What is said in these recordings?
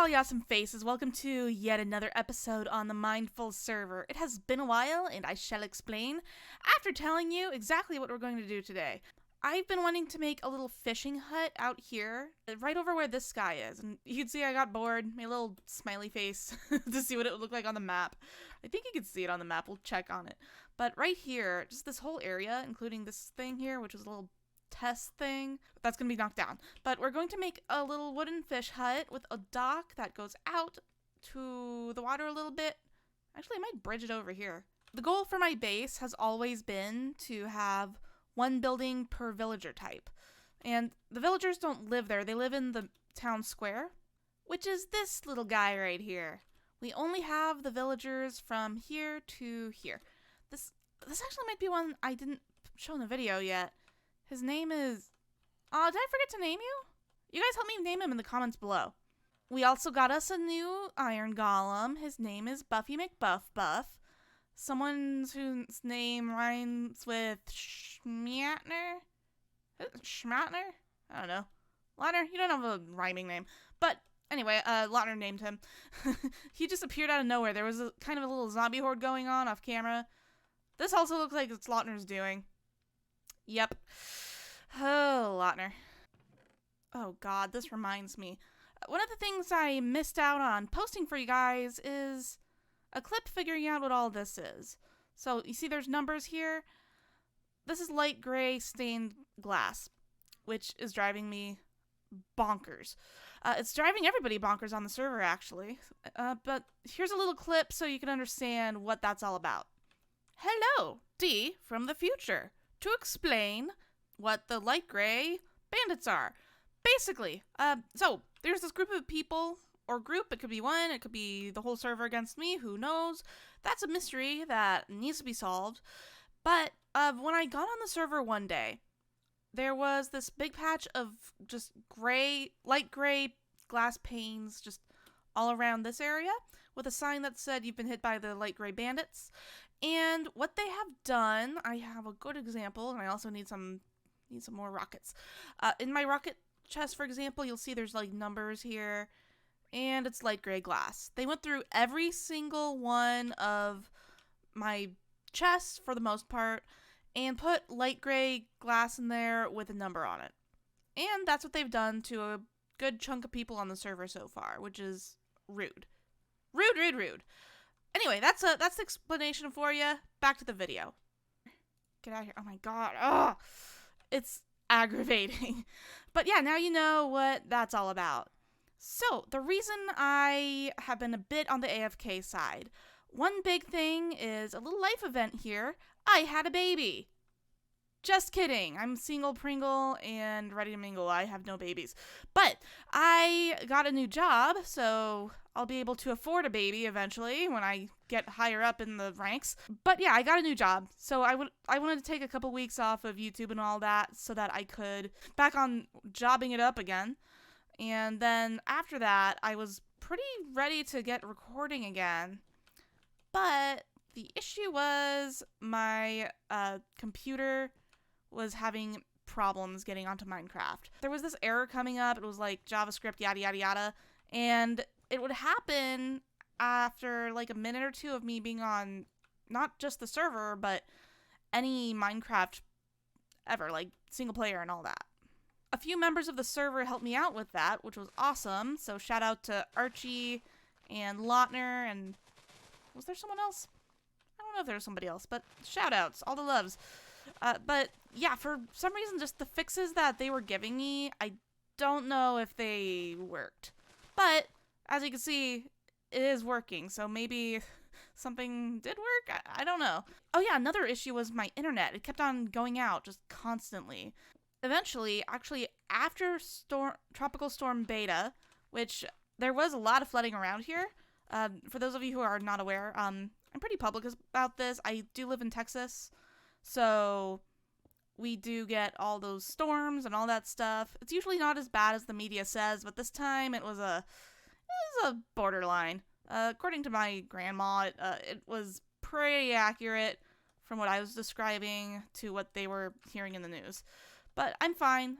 all you awesome faces, welcome to yet another episode on the Mindful server. It has been a while, and I shall explain after telling you exactly what we're going to do today. I've been wanting to make a little fishing hut out here, right over where this sky is, and you can see I got bored, made a little smiley face to see what it would look like on the map. I think you can see it on the map, we'll check on it. But right here, just this whole area, including this thing here, which is a little test thing, that's gonna be knocked down. But we're going to make a little wooden fish hut with a dock that goes out to the water a little bit. Actually, I might bridge it over here. The goal for my base has always been to have one building per villager type. And the villagers don't live there, they live in the town square, which is this little guy right here. We only have the villagers from here to here. This actually might be one I didn't show in the video yet. His name is... Oh, did I forget to name you? You guys help me name him in the comments below. We also got us a new iron golem. His name is Buffy McBuff. Someone whose name rhymes with Schmatner? Schmatner? I don't know. Lautner? You don't have a rhyming name. But anyway, Lautner named him. He just appeared out of nowhere. There was a kind of a little zombie horde going on off camera. This also looks like it's Lautner's doing. Yep. Oh, Lautner. Oh god, this reminds me. One of the things I missed out on posting for you guys is a clip figuring out what all this is. So, you see there's numbers here? This is light gray stained glass, which is driving me bonkers. It's driving everybody bonkers on the server, actually. But here's a little clip so you can understand what that's all about. Hello, D from the future, to explain what the light gray bandits are. Basically, so there's this group of people, or group, it could be one, it could be the whole server against me, who knows? That's a mystery that needs to be solved. But when I got on the server one day, there was this big patch of just gray, light gray glass panes just all around this area, with a sign that said you've been hit by the light gray bandits. And what they have done, I have a good example, and I also need some more rockets. In my rocket chest, for example, you'll see there's like numbers here, and it's light gray glass. They went through every single one of my chests, for the most part, and put light gray glass in there with a number on it. And that's what they've done to a good chunk of people on the server so far, which is rude. Rude. Anyway, that's the explanation for you. Back to the video. Get out of here. Oh my god. Ugh. It's aggravating. But yeah, now you know what that's all about. So, the reason I have been a bit on the AFK side, one big thing is a little life event here. I had a baby. Just kidding. I'm single Pringle and ready to mingle. I have no babies. But I got a new job, so I'll be able to afford a baby eventually when I get higher up in the ranks. But yeah, I got a new job, so I wanted to take a couple weeks off of YouTube and all that so that I could back on jobbing it up again. And then after that, I was pretty ready to get recording again. But the issue was my computer was having problems getting onto Minecraft. There was this error coming up. It was like JavaScript, yada, yada, yada. And it would happen after like a minute or two of me being on not just the server, but any Minecraft ever, like single player and all that. A few members of the server helped me out with that, which was awesome. So shout out to Archie and Lautner, and was there someone else? I don't know if there was somebody else, but shout outs, all the loves. But yeah, for some reason, just the fixes that they were giving me, I don't know if they worked. But as you can see, it is working, so maybe something did work? I don't know. Oh yeah, another issue was my internet. It kept on going out just constantly. Eventually, actually after Tropical Storm Beta, which there was a lot of flooding around here. For those of you who are not aware, I'm pretty public about this. I do live in Texas, so we do get all those storms and all that stuff. It's usually not as bad as the media says, but this time it was a borderline. According to my grandma, it was pretty accurate from what I was describing to what they were hearing in the news. But I'm fine.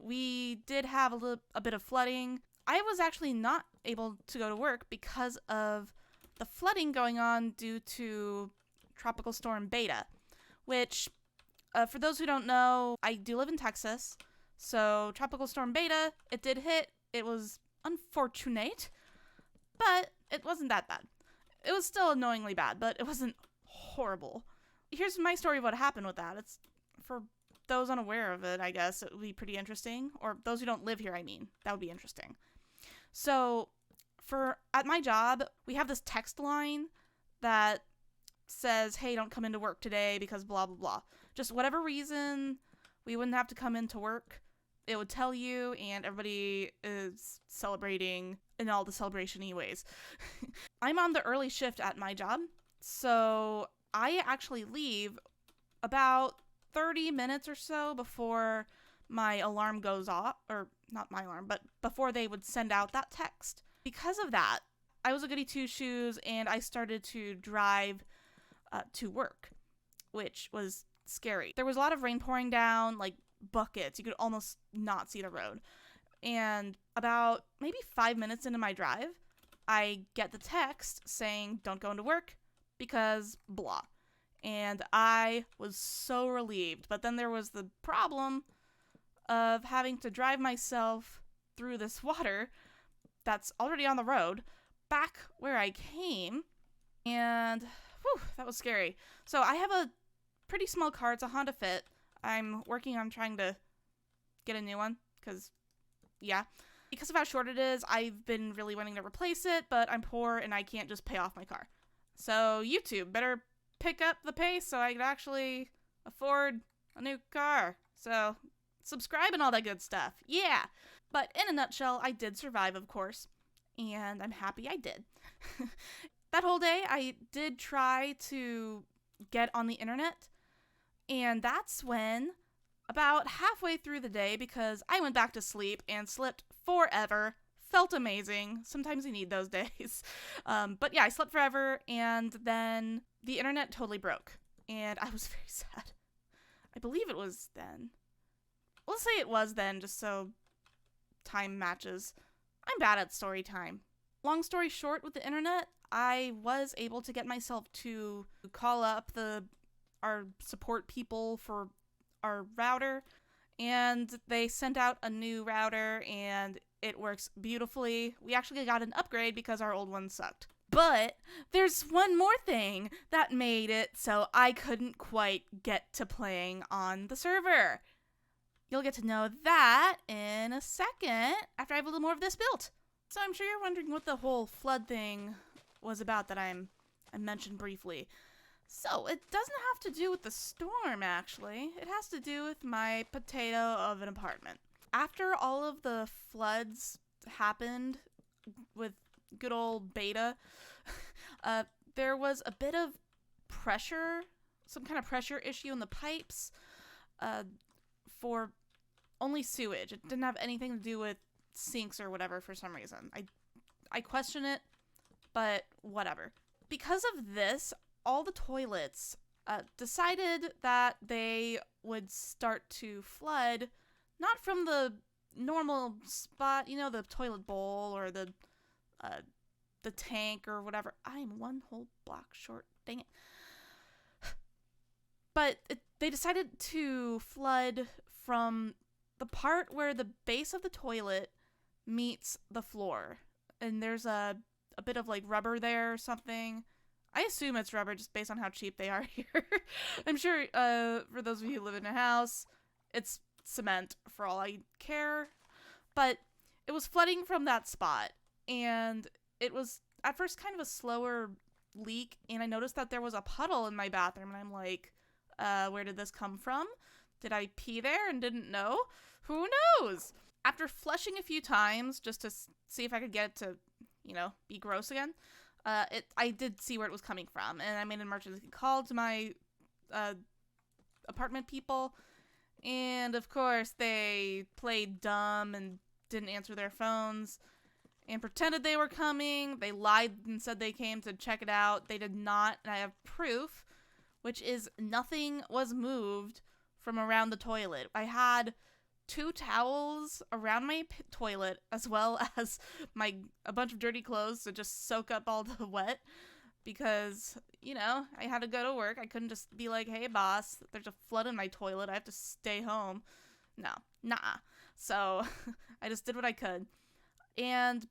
We did have a bit of flooding. I was actually not able to go to work because of the flooding going on due to Tropical Storm Beta, which, for those who don't know, I do live in Texas, so Tropical Storm Beta, it did hit. It was unfortunate, but it wasn't that bad. It was still annoyingly bad, but it wasn't horrible. Here's my story of what happened with that. It's for those unaware of it, I guess it would be pretty interesting. Or those who don't live here, I mean. That would be interesting. So, at my job, we have this text line that says, hey, don't come into work today because blah, blah, blah. Just whatever reason, we wouldn't have to come into work. It would tell you, and everybody is celebrating in all the celebration-y ways. I'm on the early shift at my job, so I actually leave about 30 minutes or so before my alarm goes off, or not my alarm, but before they would send out that text. Because of that, I was a goody two-shoes, and I started to drive to work, which was scary. There was a lot of rain pouring down, like buckets. You could almost not see the road. And about maybe 5 minutes into my drive, I get the text saying, don't go into work because blah. And I was so relieved. But then there was the problem of having to drive myself through this water that's already on the road back where I came. And whew, that was scary. So I have a pretty small car. It's a Honda Fit. I'm working on trying to get a new one because, yeah. Because of how short it is, I've been really wanting to replace it, but I'm poor and I can't just pay off my car. So YouTube better pick up the pace so I can actually afford a new car. So subscribe and all that good stuff. Yeah. But in a nutshell, I did survive, of course, and I'm happy I did. That whole day, I did try to get on the internet, and that's when, about halfway through the day, because I went back to sleep and slept forever, felt amazing. Sometimes you need those days. But yeah, I slept forever, and then the internet totally broke, and I was very sad. I believe it was then. We'll say it was then, just so time matches. I'm bad at story time. Long story short, with the internet, I was able to get myself to call up our support people for our router, and they sent out a new router, and it works beautifully. We actually got an upgrade because our old one sucked. But there's one more thing that made it so I couldn't quite get to playing on the server. You'll get to know that in a second after I have a little more of this built. So I'm sure you're wondering what the whole flood thing was about that I mentioned briefly. So it doesn't have to do with the storm, actually. It has to do with my potato of an apartment. After all of the floods happened with good old Beta, there was a bit of pressure, some kind of pressure issue in the pipes for only sewage. It didn't have anything to do with sinks or whatever for some reason. I question it, but whatever. Because of this, all the toilets decided that they would start to flood, not from the normal spot, you know, the toilet bowl or the tank or whatever. I am one whole block short, dang it. But they decided to flood from the part where the base of the toilet meets the floor. And there's a bit of like rubber there or something. I assume it's rubber just based on how cheap they are here. I'm sure for those of you who live in a house, it's cement for all I care. But it was flooding from that spot. And it was at first kind of a slower leak. And I noticed that there was a puddle in my bathroom. And I'm like, where did this come from? Did I pee there and didn't know? Who knows? After flushing a few times just to see if I could get it to, be gross again, I did see where it was coming from, and I made an emergency call to my apartment people, and of course they played dumb and didn't answer their phones and pretended they were coming. They lied and said they came to check it out. They did not, and I have proof, which is nothing was moved from around the toilet. I had 2 towels around my toilet, as well as a bunch of dirty clothes to just soak up all the wet, because, you know, I had to go to work. I couldn't just be like, hey boss, there's a flood in my toilet, I have to stay home. No, nah. So I just did what I could. And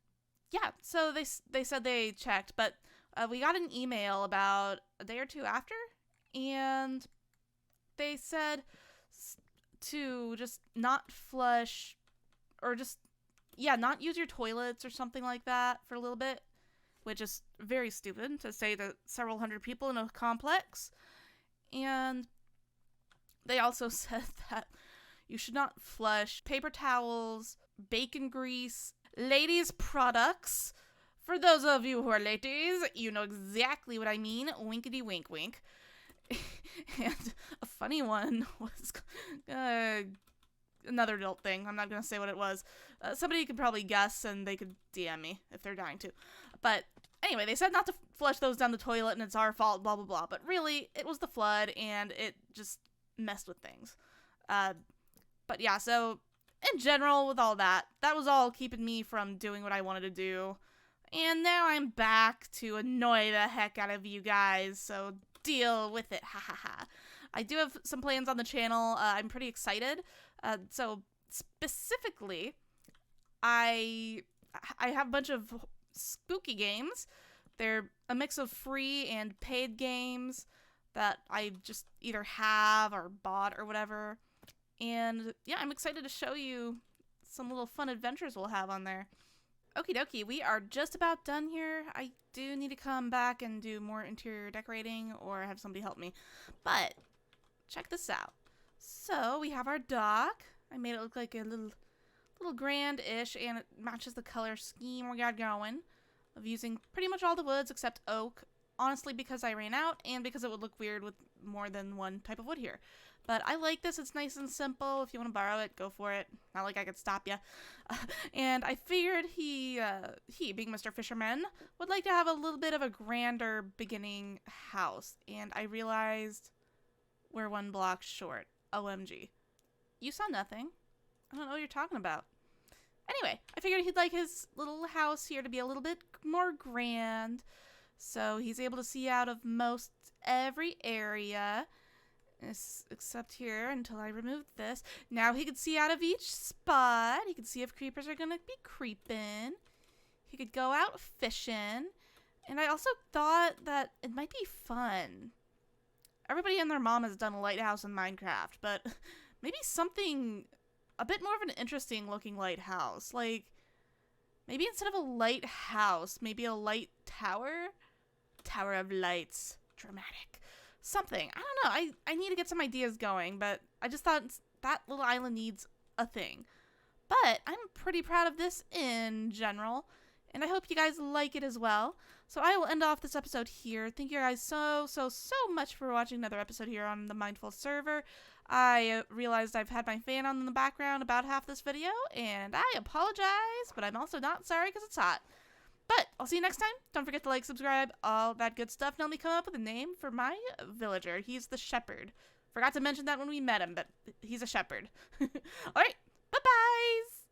yeah, so they said they checked, but we got an email about a day or two after, and they said to just not flush, or just, yeah, not use your toilets or something like that for a little bit, which is very stupid to say to several hundred people in a complex. And they also said that you should not flush paper towels, bacon grease, ladies' products. For those of you who are ladies, you know exactly what I mean. Winkety wink wink. And a funny one was another adult thing. I'm not going to say what it was. Somebody could probably guess, and they could DM me if they're dying to. But anyway, they said not to flush those down the toilet, and it's our fault, blah, blah, blah. But really, it was the flood, and it just messed with things. But yeah, so in general, with all that, that was all keeping me from doing what I wanted to do. And now I'm back to annoy the heck out of you guys, so deal with it, ha ha ha. I do have some plans on the channel. I'm pretty excited. So specifically, I have a bunch of spooky games. They're a mix of free and paid games that I just either have or bought or whatever. And yeah, I'm excited to show you some little fun adventures we'll have on there. Okie dokie, we are just about done here. I do need to come back and do more interior decorating or have somebody help me. But check this out. So we have our dock. I made it look like a little grand-ish, and it matches the color scheme we got going of using pretty much all the woods except oak. Honestly, because I ran out and because it would look weird with more than one type of wood here. But I like this. It's nice and simple. If you want to borrow it, go for it. Not like I could stop you. And I figured he, being Mr. Fisherman, would like to have a little bit of a grander beginning house. And I realized we're 1 block short. OMG. You saw nothing. I don't know what you're talking about. Anyway, I figured he'd like his little house here to be a little bit more grand. So he's able to see out of most every area. Except here until I remove this. Now he could see out of each spot. He could see if creepers are going to be creeping. He could go out fishing. And I also thought that it might be fun. Everybody and their mom has done a lighthouse in Minecraft, but maybe something a bit more of an interesting looking lighthouse. Like, maybe instead of a lighthouse, maybe a light tower? Tower of lights. Dramatic. Something. I don't know. I need to get some ideas going, but I just thought that little island needs a thing. But I'm pretty proud of this in general, and I hope you guys like it as well. So I will end off this episode here. Thank you guys so much for watching another episode here on the Mindful server. I realized I've had my fan on in the background about half this video, and I apologize, but I'm also not sorry because it's hot. But I'll see you next time. Don't forget to like, subscribe, all that good stuff. Now let me come up with a name for my villager. He's the shepherd. Forgot to mention that when we met him, but he's a shepherd. Alright, bye-bye!